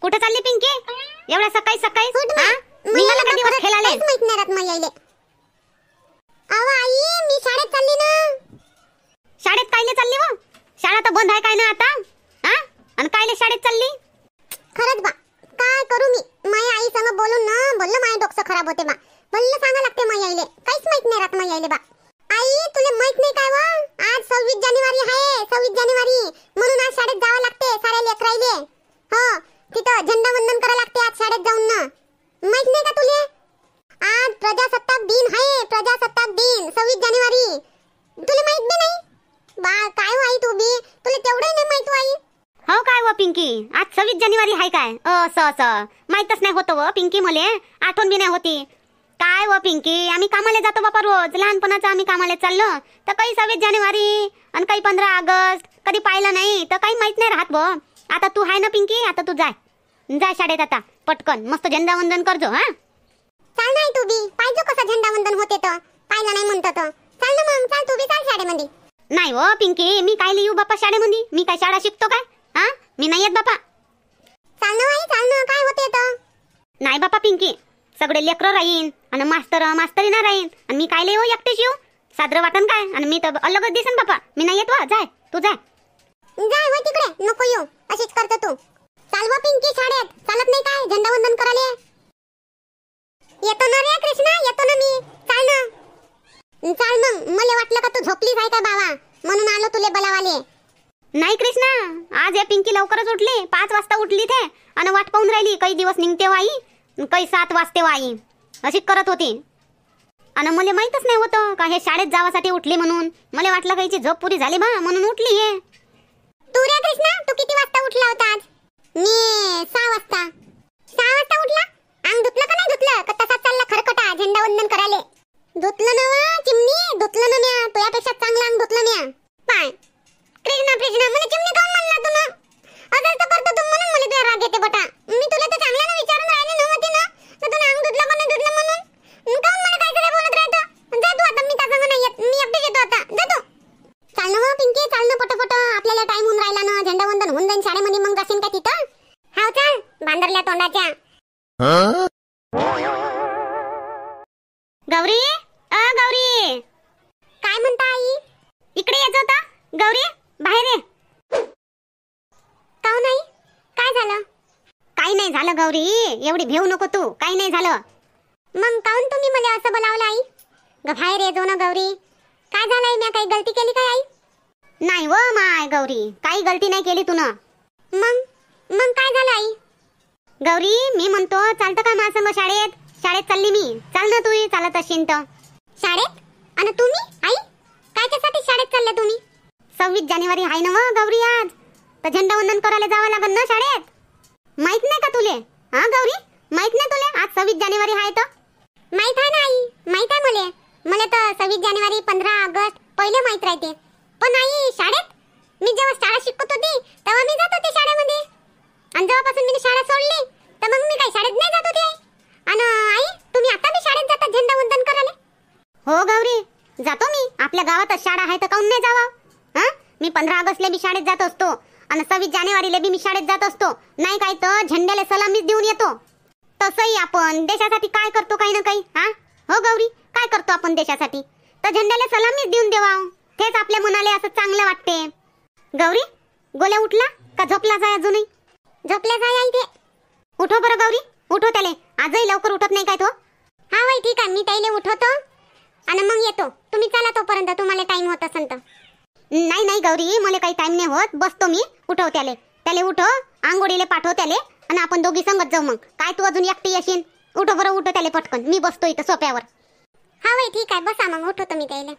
कुठे चालली पिंकी? एवढ्या सकाळी सकाळी निघाला का दिवस खेळायला? माहित नाही रात मला यायले. अहो आई मी शाळेत चालली ना. शाळेत कायले चालली व? शाळा तर बंद आहे काय ना आता? आणि कायले शाळेत चालली? खरंच बा काय करू मी? माझ्या आई संग बोलून ना बोललं माझं डोकं खराब होते बा. बोललं सांगा लागते माझ्या आईले. काहीच माहित नाही रात माझ्या आईले बा. आई तुला माहित नाही काय व? आज 26 जानेवारी आहे. 26 जानेवारी म्हणून आज शाळेत जावं लागते साऱ्या लेकराईले. हो तिथं झेंडा वंदन करावं लागते आज शाळेत जाऊन ना. माहित नाही का तुले? आज प्रजासत्ताक दिन आहे. प्रजासत्ताक दिन 26 जानेवारी. तुला माहित बी नाही? बा काय हो आई तू बी? तुला तेवढंही नाही माहित आई? हो काय व पिंकी? आज 26 जानेवारी आहे काय? असं माहितच नाही होतं व पिंकी. मले आठवण बी नाही होती. काय व पिंकी, आम्ही कामाला जातो बापा रोज. लहानपणाचं आम्ही कामाला चाललो तर काही 26 जानेवारी आणि काही 15 ऑगस्ट कधी पाहिलं नाही तर काही माहित नाही राहत व. आता तू आहे ना पिंकी, आता तू जाय शाळेत आता पटकन. मस्त झेंडा वंदन करजो. चाल नाही तू बी पाहिजे कसं झेंडा वंदन होते तर पाहिलं नाही म्हणतो तर चाल ना मग. चाल तू बी चाल शाळेमध्ये. नाही व पिंकी, मी काय येऊ बापा शाळेमध्ये? मी काय शाळा शिकतो काय? मी नाही येत बापा. चाल ना आई चाल ना. काय होते तर? नाही बापा पिंकी, सगळे लेकरं राहीन आणि मास्तरी ना राहीन आणि मी काय येऊ एकटेच येऊ? सादर वाटन काय? आणि मी तर अलगच दिसन बापा. मी नाही येत व. जाय तू जाय व तिकडे. नको येऊ अशीच करतो तू. चाल व पिंकी शाळेत. चालत नाही काय झेंडा वंदन करायला? येतो ना रे कृष्णा, येतो ना मी. चाल ना. चाल मग. मला वाटलं का तू झोपलीच आहे का बाबा म्हणून आलो तुले बोलावाले. नाही कृष्णा, आज या पिंकी लवकरच उठली. 5 वाजता उठली थे आणि वाट पाहून राहिली. काही दिवस निघते वाई, काही 7 वाजते वाई. अशी करत होती आणि मला माहितच नाही होतं का हे शाळेत जावासाठी उठली म्हणून. मला वाटलं काहीची झोप पुरी झाली बा म्हणून उठली हे. तू रे कृष्णा तू किती वाजता उठला होता आज? मी 6 वाजता. 6 वाजता उठला? अंग धुतलं का नाही धुतलं? का तसाच चालला खरकटा झेंडा वंदन करायला? धुतलं ना वा चिमणी, धुतलं ना म्या. तुझ्यापेक्षा चांगलं अंग धुतलं म्या. पाय कृष्णा मला चिमणी काऊन म्हणला तू ना? असं तर करतो तू म्हणून मला तुझा राग येते बटा. मी तुला तर चांगल्यानं विचारून राहिले नव्हते ना तर तू अंग धुतलं का नाही धुतलं म्हणून काऊन मला काय काय बोलत राहतो? जा तू आता. मी त्या संग नाही येत. मी एकटीच येतो आता. जा तू. चाल ना पिंकी चाल ना पटपट. आपल्याला टाइम होऊन राहिला ना. झेंडा वंदन होऊन जाईन शाळेमध्ये. मग जाशील का तिथं? हाव चाल बांदरल्या तोंडाच्या. गौरी, गौरी. काय म्हणता आई? इकडे यायचं होतं गौरी. बाहेर ये. काऊन आई? काय झालं? काही नाही झालं गौरी, एवढी भेऊ नको तू. काही नाही झालं. मग काऊन तुम्ही मला असं बोलावलं आई? बाहेर ये जो ना गौरी. काय झालंय? मी काही गलती केली काय आई? नाही व माय गौरी, काही गलती नाही केली तू ना. मग काय झालं आई? गौरी मी म्हणतो चालतं का माझ्या संग शाळेत? शाळेत चालली मी. चाल ना तू चालत असेल तर. शाळेत? आणि तुम्ही आई कायच्यासाठी शाळेत चालले तुम्ही? 26 जानेवारी आहे ना व गौरी आज. तर झेंडा वंदन करायला जावं लागेल ना शाळेत. माहित नाही का तुले? गौरी माहित नाही तुले आज 26 जानेवारी आहे तर? माहित आहे ना आई, माहित आहे मला. मला तर 26 जानेवारी 15 ऑगस्ट पहिले माहित राहते. पण आई शाळेत मी जेव्हा शाळा शिकत होती तेव्हा मी जात होते शाळेमध्ये. आणि जेव्हापासून मी शाळा सोडली तर मग मी काही शाळेत नाही जात होते. आणि आई तुम्ही आता मी शाळेत जाता झेंडा वंदन करायला? हो गौरी जातो मी. आपल्या गावातच शाळा आहे तर काऊन नाही जावं? मी 15 ऑगस्टला बी शाळेत जात असतो आणि 26 जानेवारीला बी मी शाळेत जात असतो. नाही काय तर झेंड्याला सलामीच देऊन येतो. तसंही आपण देशासाठी काय करतो काही ना काही. हो गौरी काय करतो आपण देशासाठी? तर झेंड्याला सलामीच देऊन देवा. तेच आपल्या मनाला असं चांगलं वाटते. गौरी गोल्या उठला का झोपला जाय अजूनही? झोपल्या जाय आई ते. उठो बरं गौरी, उठो त्याले. आजही लवकर उठत नाही काय तो? हा वय ठीक आहे मी त्याला उठवतो आणि मग येतो. तुम्ही चला तोपर्यंत तुम्हाला टाइम होत असेल तर. नाही गौरी मला काही टाइम नाही होत. बसतो मी. उठव त्याले उठव. आंघोळीले पाठव त्याले आणि आपण दोघी संगत जाऊ. मग काय तू अजून एकटी येशील? उठो बरं उठो त्याले पटकन. मी बसतो इथं सोप्यावर. हा वय ठीक आहे बसा मग उठवतो मी त्याला.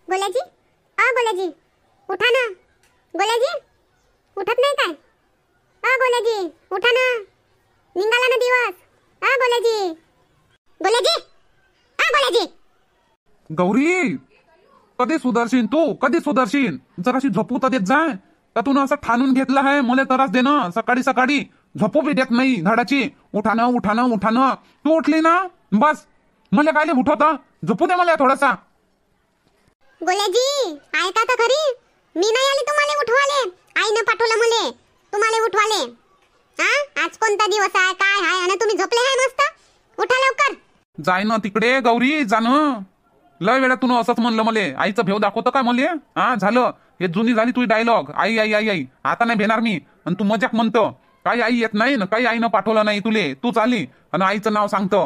गोल्याजी गोल्याजी उठा ना. गोल्याजी उठत नाही काय? गोल्याजी उठा ना. निघाला ना दिवस. गोल्याजी गोल्याजी गोल्याजी. गौरी कधी सुधारशील तू? कधी सुधारशील? जराशी झोपू तर देत जाय. का तू असं ठाणून घेतलं आहे मला त्रास देणं? सकाळी सकाळी झोपू बी देत नाही झाडाची. उठानं. तू उठली ना बस मला काय उठवता. झोपू दे मला थोडासा. गोल्याजी ऐका तर खरी. मी नाही आली तुम्हाला उठवाले. आईनं पाठवलं दिवस आहे काय आहे आणि तुम्ही झोपले आहे मस्त. उठा लवकर. जाय ना तिकडे गौरी जाणं. लय वेळा तू असंच म्हणलं मले, आईचं भेव दाखवतं काय मले? हा झालं, हे जुनी झाली तुझी डायलॉग, आई आई आई आई. आता नाही भेणार मी. आणि तू मजाक म्हणतो. काही आई येत नाही ना, काही आईनं पाठवलं नाही तुले. तूच आली आणि आईचं नाव सांगतो.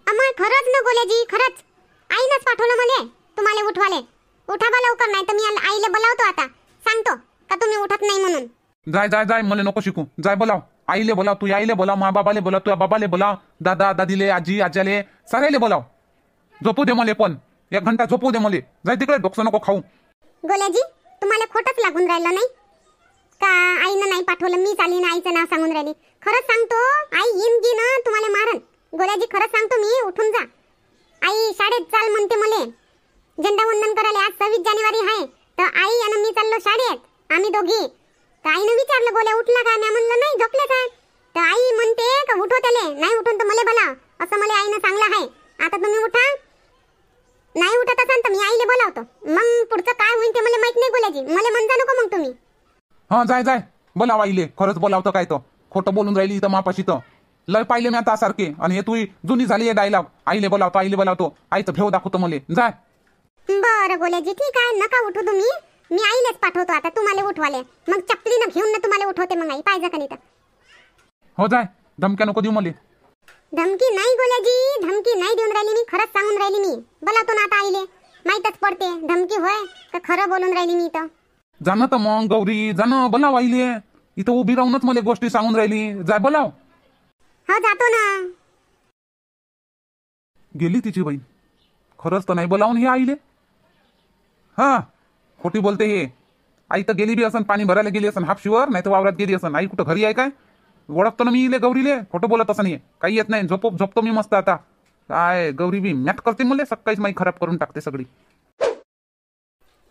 अमर खरंच ना गोल्याजी, खरंच आईनंच पाठवलं मला तुम्हाला उठवाले. उठा बा लवकर, नाही तर मी आईला बोलावतो. आता सांगतो का तुम्ही उठत नाही म्हणून. जाय जाय जाय, मला नको शिकू. जाय बोलाव आईले, बोलाव तू आईले, बोलाव मा बाबाले, बोलाव तुझ्या बाबाले, बोलाव दादा दादीले, आजी आज्याले, साऱ्याले बोलाव. झोपू दे मले, पण 1 घंटा झोपू दे मले. जाय तिकडे, डोकं नको खाऊ. गोल्याजी तुम्हाला खोटच लागून राहिलं नाही का? आईनं नाही पाठवलं, मी चाली ना आईचं नाव सांगून राहिली. खरंच सांगतो आई येईन गी ना तुम्हाला मारन. गोल्याजी खरंच सांगतो मी, उठून जा. आई शाळेत चाल म्हणते मले झेंडा वंदन करायला. आज 26 जानेवारी आहे तर आई आणि मी चाललो शाळेत, आम्ही दोघी. तर आईनं विचारलं गोल्या उठला का? मी म्हणलं नाही, झोपले काय. तर आई म्हणते का उठव त्याले, नाही उठून तर मला बोला, असं मला आईनं सांगलं आहे. आता तुम्ही उठा, नाही उठत असाल तर मी आईले बोलावतो. मग पुढचं काय होईल ते मला माहित नाही गोल्याजी, मला म्हणजा नको मग तुम्ही. हा जाय जाय, बोलाव आईले. खरंच बोलावतं काय तो, खोटं बोलून राहिली इथं मापाशी. तर लय पाहिले मी आता सारखे. आणि हे तू जुनी झाली आहे डायलॉग. आईले बोलावतो, आईले बोलावतो, आईचं भेव दाखवतो मले. जाय. बरं गोल्याजी ठीक आहे, नका उठू तुम्ही, मी आईलेच पाठवतो आता तुम्हाला उठवाले. मग चपलीनं घेऊन ना तुम्हाला उठवते मग आई, पाहिजे का नाही तर. हो जाय, धमक्या नको देऊ मले. धमकी नाही गोल्याजी, धमकी नाही देऊन राहिली मी, खरंच सांगून राहिली मी. बोलावतो ना आता आईले, माहीतच पडते धमकी होय का खरं बोलून राहिली मी. तर जाणं तर मग गौरी, जाणं बोलाव आईले. इथं उभी राहूनच मला गोष्टी सांगून राहिली. जाय बोलाव. हो जातो ना. गेली तिची बहीण. खरंच तर नाही बोलावून हे आईले. हा खोटी बोलते हे. आई तर गेली बी असन, पाणी भरायला गेली असन हापशीवर, नाही तर वावरात गेली असन. आई कुठं घरी आहे काय? ओळखतो ना मी इले गौरीले. खोटं बोलत असं नाही, काही येत नाही. झोपतो मी मस्त आता. काय गौरी बी मॅट करते मला, सकाळीच माई खराब करून टाकते सगळी.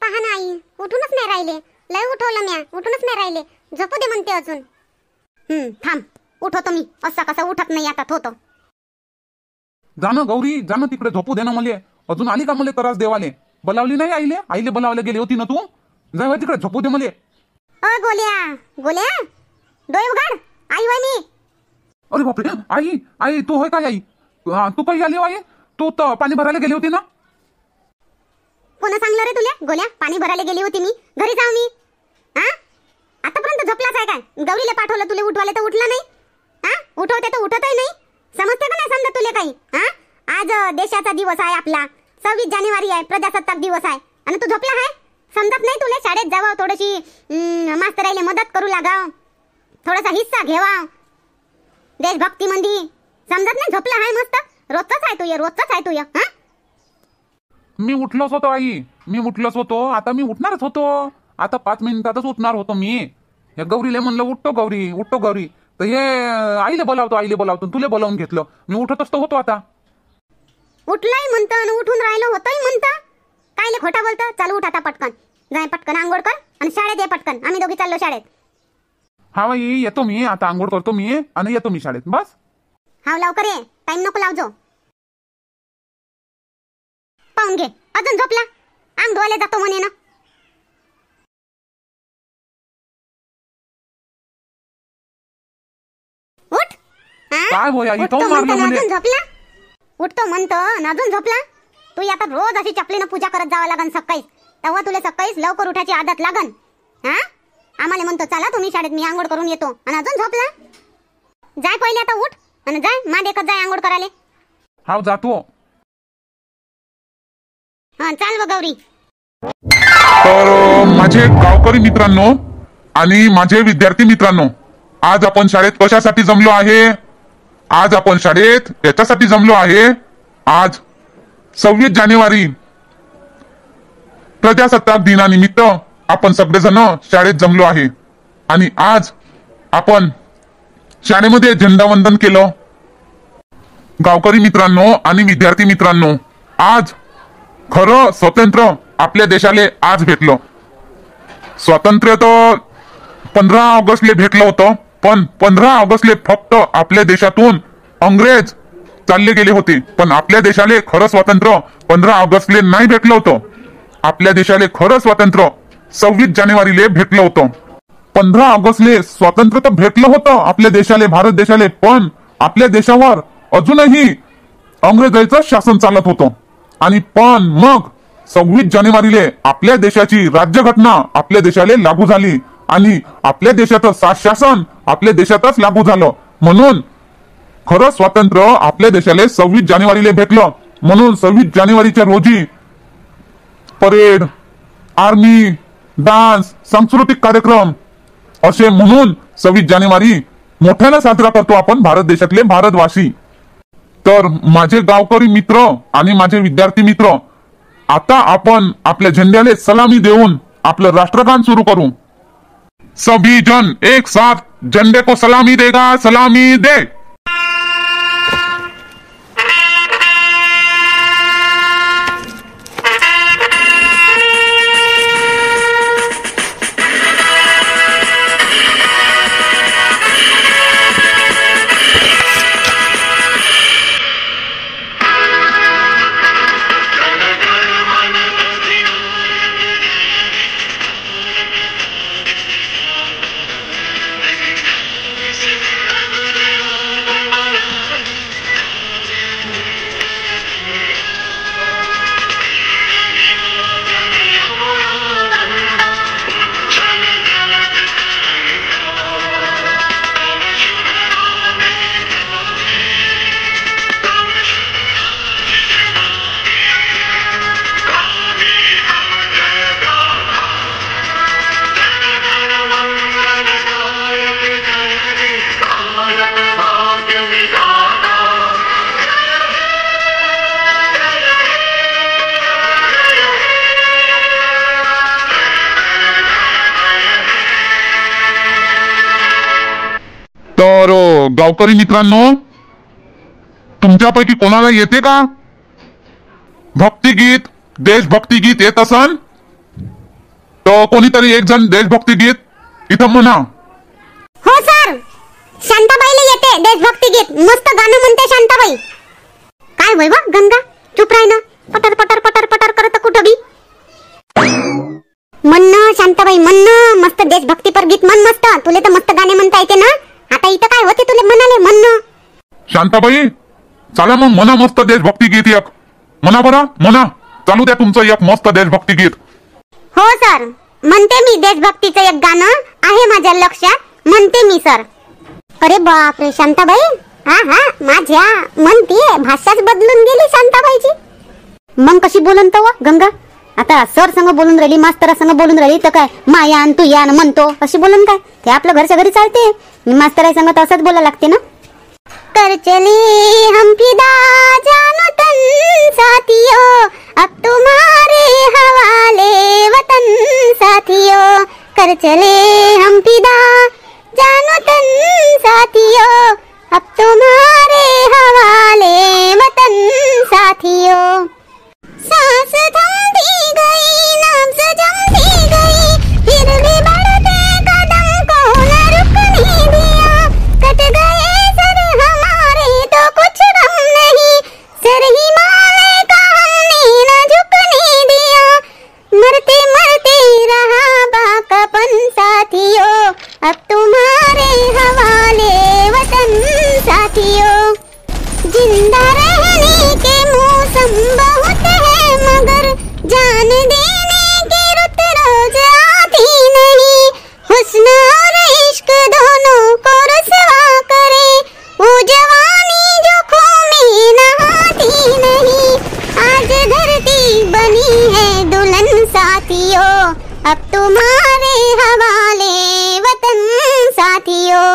पहा ना आई, उठूनच नाही राहिले. लय उठवलं म्या, उठूनच नाही राहिले. झोपू दे म्हणते अजून. थांब, उठवतो मी. असा कसा उठत नाही आता होतो. जाणं गौरी, जाणं तिकडे, झोपू दे ना मले. अजून आली का मले त्रास देवाले? बोलावली नाही आईले? आईले बोलावले गेली होती ना तू. जाय तिकडे, झोपू दे मले. गोल्या गोल्या, डोळे उघड. आई वय मी. अरे बापरे, आई आई तू होय काय आई? तू काही आली आई? तू तर पाणी भरायला गेली होती ना? कोण सांगलं रे तुला? गोल्या, पाणी भरायला गेली होती मी. घरी जाऊ मी. हा आतापर्यंत झोपलाच आहे काय? गौरीला पाठवलं तुला उठवायला तर उठला नाही. हा उठवते तर उठतही नाही. समजते का नाही समजत तुला काही? हा आज देशाचा दिवस आहे आपला. 26 जानेवारी आहे, प्रजासत्ताक दिवस आहे. आणि तू झोपला आहे? समजत नाही तुला? शाळेत जावं, थोडीशी मास्तराईले मदत करू लागाव, थोडासा हिस्सा घ्यावा देशभक्ती मंदी. समजत नाही? झोपला आहे मस्त. रोजच आहे तू, रोजच आहे तू. हा मी उठलोच होतो आई, मी उठलोच होतो. आता मी उठणारच होतो. आता 5 मिनिटातच उठणार होतो मी. या गौरीले म्हणलं उठतो गौरी, उठतो गौरी. तर हे आईले बोलावतो, आईले बोलावतो. तुले बोलावून घेतलं. मी उठतच तो होतो आता. उठलाय म्हणतं आणि उठून राहिलो होतोय म्हणतं. कायले खोटा बोलतं? चालू उठ आता पटकन. जाय पटकन आंघोळ कर आणि शाळेत ये पटकन. आम्ही दोघी चाललो शाळेत. हा बाई येतो मी आता, आंघोळ करतो मी आणि येतो मी शाळेत. बस हा लवकर ये, टाइम नको लावजो. पाहून घे, अजून झोपला. अंग धुवायला जातो म्हणे ना. उठ. काय होय आई, उठतो काहून म्हणतो मारलं ना म्हणे? अजून झोपला. उठतो म्हणतो ना अजून झोपला. तू आता रोज अशी चपलीनं पूजा करत जावं लागन सकाळी. तेव्हा तुला सकाळीच लवकर उठायची आदत लागन. हा आम्हाला म्हणतो चला तुम्ही शाळेत, मी आंघोळ करून येतो. आणि अजून झोपला. जाय पहिले आता उठ आणि जाय मा देखत जाय आंघोळ करायला. हा जातो. हा चाल व गौरी. तर माझे गावकरी मित्रांनो आणि माझे विद्यार्थी मित्रांनो, आज आपण शाळेत कशासाठी जमलो आहे? आज आपण शाळेत याच्यासाठी जमलो आहे. आज 26 जानेवारी प्रजासत्ताक दिनानिमित्त आपण सगळेजण शाळेत जमलो आहे. आणि आज आपण शाळेमध्ये झेंडावंदन केलं. गावकरी मित्रांनो आणि विद्यार्थी मित्रांनो, आज खरं स्वातंत्र्य आपल्या देशाला आज भेटलं. स्वातंत्र्य तर 15 ऑगस्टले भेटलं होतं, पण 15 ऑगस्टले फक्त आपल्या देशातून अंग्रेज चालले गेले होते. पण आपल्या देशाला खरं स्वातंत्र्य 15 ऑगस्टले नाही भेटलं होतं. आपल्या देशाला खरं स्वातंत्र्य 26 जानेवारीला भेटलं होतं. 15 ऑगस्टले स्वातंत्र्य तर भेटलं होतं आपल्या देशाले, भारत देशाले, पण आपल्या देशावर अजूनही अंग्रेजांचं शासन चालत होतं. आणि पण मग 26 जानेवारीले आपल्या देशाची राज्यघटना आपल्या देशाला लागू झाली आणि आपल्या देशातच शासन आपल्या देशातच लागू झालं. म्हणून खरं स्वातंत्र्य आपल्या देशाला 26 जानेवारीला भेटलं. म्हणून 26 जानेवारीच्या रोजी परेड, आर्मी, डान्स, सांस्कृतिक कार्यक्रम असे म्हणून 26 जानेवारी मोठ्याने साजरा करतो आपण भारत देशातले भारतवासी. तर माझे गावकरी मित्र आणि माझे विद्यार्थी मित्र, आता आपण आपल्या झेंड्याला सलामी देऊन आपलं राष्ट्रगान सुरू करू. सभी जन एक साथ झंडे को सलामी देगा, सलामी दे. तर गावकरी मित्रांनो, तुमच्यापैकी कोणाला येते का भक्तिगीत, देशभक्ती गीत येत असन तर कोणीतरी एक जण देशभक्ती गीत इथं म्हणा. हो सर, शांताबाईला येते देशभक्ती गीत. मस्त गाणं म्हणते शांताबाई. काय होय बा गंगा, चुप राह ना. पटर पटर पटर पटर करत कुठं बी म्हणणं शांताबाई, म्हणणं मस्त देशभक्तीपर गीत म्हण. मस्त तुले तर मस्त गाणे म्हणता येते ना. आता इथं काय होते तुले म्हणाले म्हणणं. शांताबाई चला मग म्हणा मस्त देशभक्ती गीत एक म्हणा. बरं म्हणा, चालू द्या तुमचं एक मस्त देशभक्ती गीत. हो सर, म्हणते मी देशभक्तीचं एक गाणं आहे माझ्या लक्षात, म्हणते मी सर. अरे बापरे शांताबाई, हा हा माझ्या म्हणतीये भाषाच बदलून गेली शांताबाईची. मग कशी बोलन तो गंगा? आता सर संग बोलून राहिली, मास्तर संग बोलून राहिली तर काय मायान तू यान म्हणतो अशी बोलन काय? ते आपलं घरच्या घरी चालते. मास्तर संग तर असंच बोला लागते ना. कर चले हम फिदा जानो तन साथियों, अब तुम्हारे हवाले वतन साथियों. कर चले हम फिदा जानो तन साथियों, अब तुम्हारे हवाले वतन साथियों. सांस थमती गई, नब्ज जमती गई, फिर भी बढ़ते कदम को न रुकने दिया. कट गए सर हमारे तो कुछ गम नहीं, सर हिमालय का हमने न झुकने दिया. मरते मरते रहा बाकापन साथियों, अब तुम्हारे हवाले वतन साथियों. जिंदा रहने के मौसम बहुत है मगर जान देने की रुत रोज आती नहीं. हुस्न और इश्क दोनों को रुसवा करे, वो जवानी जो खून में नहाती नहीं. आज धरती बनी है दुल्हन साथियों, अब तुम्हारे हवाले वतन साथियों.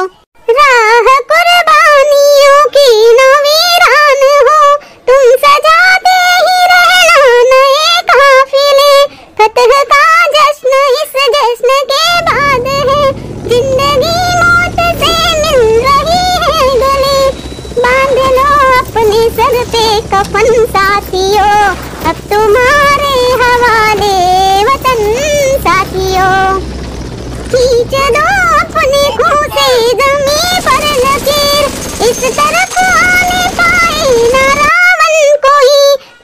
राह कुर्बानियों की न वीरान हो, तुम सजाते ही रहना नए काफिले. फतह का जश्न इस जश्न के बाद है, जिंदगी मौत से मिल रही है गले. बांध लो अपने सर पे कफन साथियों, अब तुम्हारे हवाले वतन साथियों. खींच दो अपने खून से जमीन पर लकीर, इस तरफ आने पाए न रावण कोई.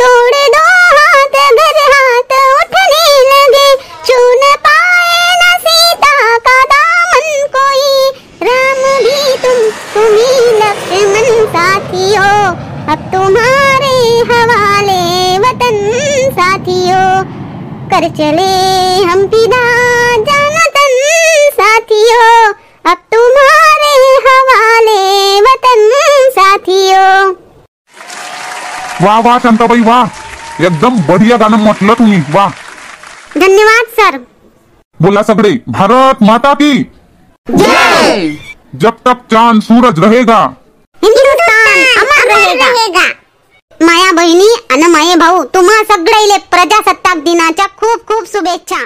तोड़ दो हाथ अगर हाथ उठने लगे, छू न पाए न सीता का दामन साथियों कर चले हम फिदा जाना तन साथियों अब तुम्हारे हवाले वतन साथियों. वा वा शांताबाई वा, एकदम बढ़िया गाणं म्हटलं तुम्ही. वा, धन्यवाद सर. बोला सगळे, भारत माता की जय. जब तक चांद सूरज रहेगा हिंदुस्तान अमर रहेगा. माया बहिणी आणि माये भाऊ, तुम्हा सगळ्याले प्रजासत्ताक दिनाच्या खूप खूप शुभेच्छा.